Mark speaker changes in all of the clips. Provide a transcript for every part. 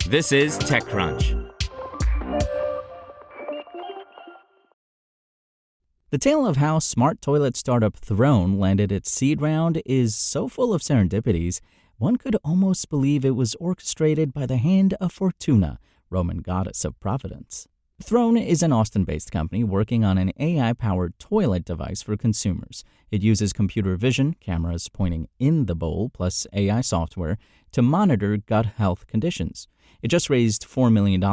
Speaker 1: This is TechCrunch. The tale of how smart toilet startup Throne landed its seed round is so full of serendipities, one could almost believe it was orchestrated by the hand of Fortuna, Roman goddess of providence. Throne is an Austin-based company working on an AI-powered toilet device for consumers. It uses computer vision, cameras pointing in the bowl, plus AI software to monitor gut health conditions. It just raised $4 million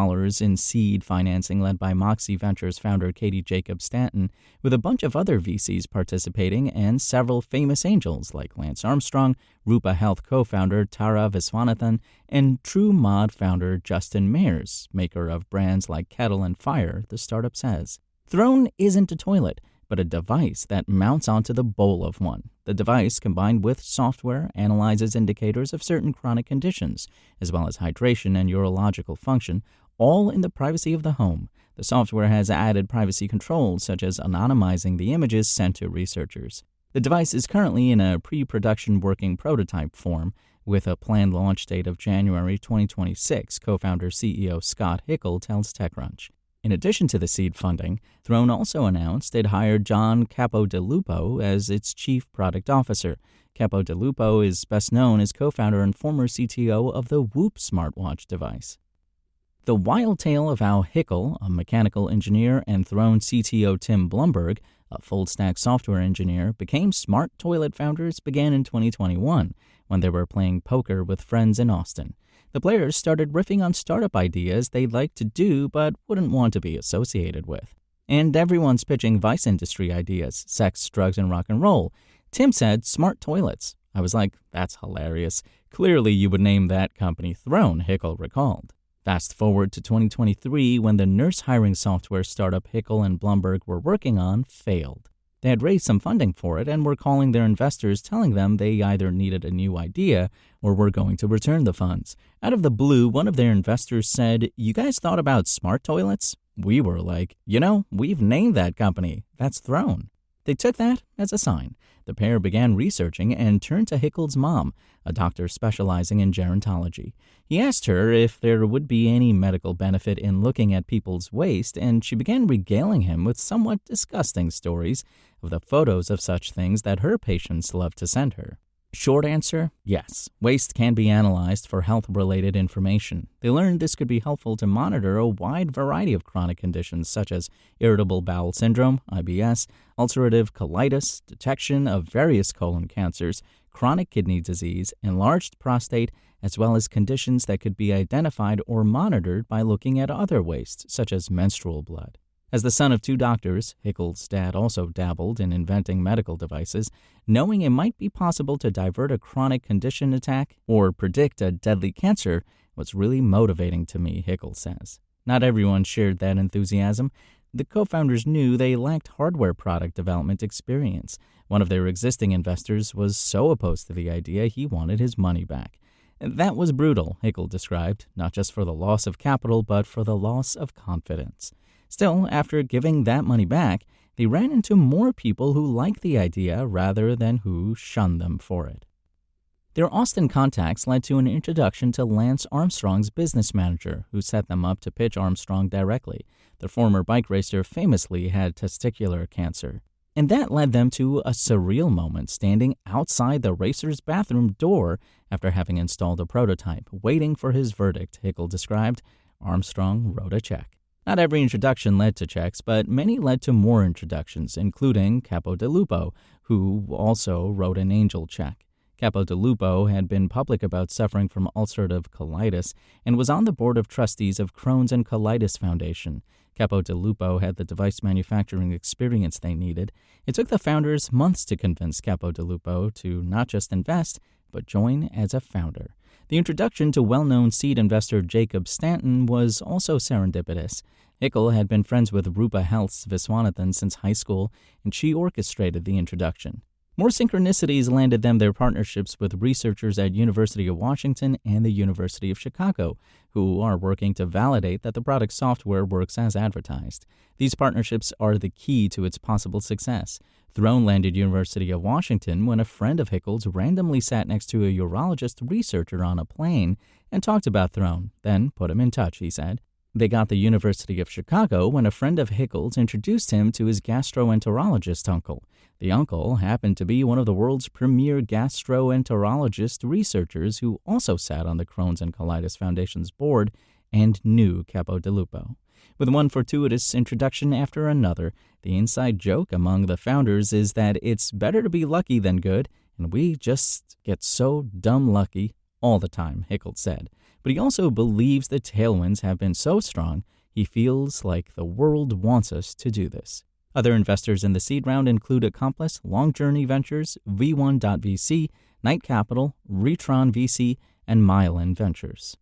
Speaker 1: in seed financing led by Moxxie Ventures founder Katie Jacobs Stanton, with a bunch of other VCs participating and several famous angels like Lance Armstrong, Rupa Health co-founder Tara Viswanathan, and True Mod founder Justin Mayers, maker of brands like Kettle and Fire, the startup says. Throne isn't a toilet, but a device that mounts onto the bowl of one. The device, combined with software, analyzes indicators of certain chronic conditions, as well as hydration and urological function, all in the privacy of the home. The software has added privacy controls, such as anonymizing the images sent to researchers. The device is currently in a pre-production working prototype form, with a planned launch date of January 2026, co-founder CEO Scott Hickel tells TechCrunch. In addition to the seed funding, Throne also announced it hired John Capodilupo as its chief product officer. Capodilupo is best known as co-founder and former CTO of the Whoop smartwatch device. The wild tale of how Hickel, a mechanical engineer, and Throne CTO Tim Blumberg, a full-stack software engineer, became smart toilet founders began in 2021 when they were playing poker with friends in Austin. The players started riffing on startup ideas they'd like to do but wouldn't want to be associated with. And everyone's pitching vice industry ideas, sex, drugs, and rock and roll. Tim said smart toilets. I was like, that's hilarious. Clearly you would name that company Throne, Hickel recalled. Fast forward to 2023 when the nurse hiring software startup Hickel and Blumberg were working on failed. They had raised some funding for it and were calling their investors telling them they either needed a new idea or were going to return the funds. Out of the blue, one of their investors said, "You guys thought about smart toilets?" We were like, we've named that company. That's Throne. They took that as a sign. The pair began researching and turned to Hickel's mom, a doctor specializing in gerontology. He asked her if there would be any medical benefit in looking at people's waste, and she began regaling him with somewhat disgusting stories of the photos of such things that her patients love to send her. Short answer, yes. Waste can be analyzed for health-related information. They learned this could be helpful to monitor a wide variety of chronic conditions such as irritable bowel syndrome, IBS, ulcerative colitis, detection of various colon cancers, chronic kidney disease, enlarged prostate, as well as conditions that could be identified or monitored by looking at other waste, such as menstrual blood. As the son of two doctors, Hickel's dad also dabbled in inventing medical devices. Knowing it might be possible to divert a chronic condition attack or predict a deadly cancer was really motivating to me, Hickel says. Not everyone shared that enthusiasm. The co-founders knew they lacked hardware product development experience. One of their existing investors was so opposed to the idea he wanted his money back. That was brutal, Hickel described, not just for the loss of capital, but for the loss of confidence. Still, after giving that money back, they ran into more people who liked the idea rather than who shunned them for it. Their Austin contacts led to an introduction to Lance Armstrong's business manager, who set them up to pitch Armstrong directly. The former bike racer famously had testicular cancer. And that led them to a surreal moment standing outside the racer's bathroom door after having installed a prototype, waiting for his verdict, Hickel described. Armstrong wrote a check. Not every introduction led to checks, but many led to more introductions, including Capodilupo, who also wrote an angel check. Capodilupo had been public about suffering from ulcerative colitis and was on the board of trustees of Crohn's and Colitis Foundation. Capodilupo had the device manufacturing experience they needed. It took the founders months to convince Capodilupo to not just invest, but join as a founder. The introduction to well-known seed investor Jacob Stanton was also serendipitous. Hickel had been friends with Rupa Health's Viswanathan since high school, and she orchestrated the introduction. More synchronicities landed them their partnerships with researchers at University of Washington and the University of Chicago, who are working to validate that the product's software works as advertised. These partnerships are the key to its possible success. Throne landed University of Washington when a friend of Hickles randomly sat next to a urologist researcher on a plane and talked about Throne, then put him in touch, he said. They got the University of Chicago when a friend of Hickles introduced him to his gastroenterologist uncle. The uncle happened to be one of the world's premier gastroenterologist researchers who also sat on the Crohn's and Colitis Foundation's board and knew Capo di Lupo. With one fortuitous introduction after another, the inside joke among the founders is that it's better to be lucky than good, and we just get so dumb lucky all the time, Hickles said. But he also believes the tailwinds have been so strong, he feels like the world wants us to do this. Other investors in the seed round include Accomplice, Long Journey Ventures, V1.VC, Knight Capital, Retron VC, and Mylan Ventures.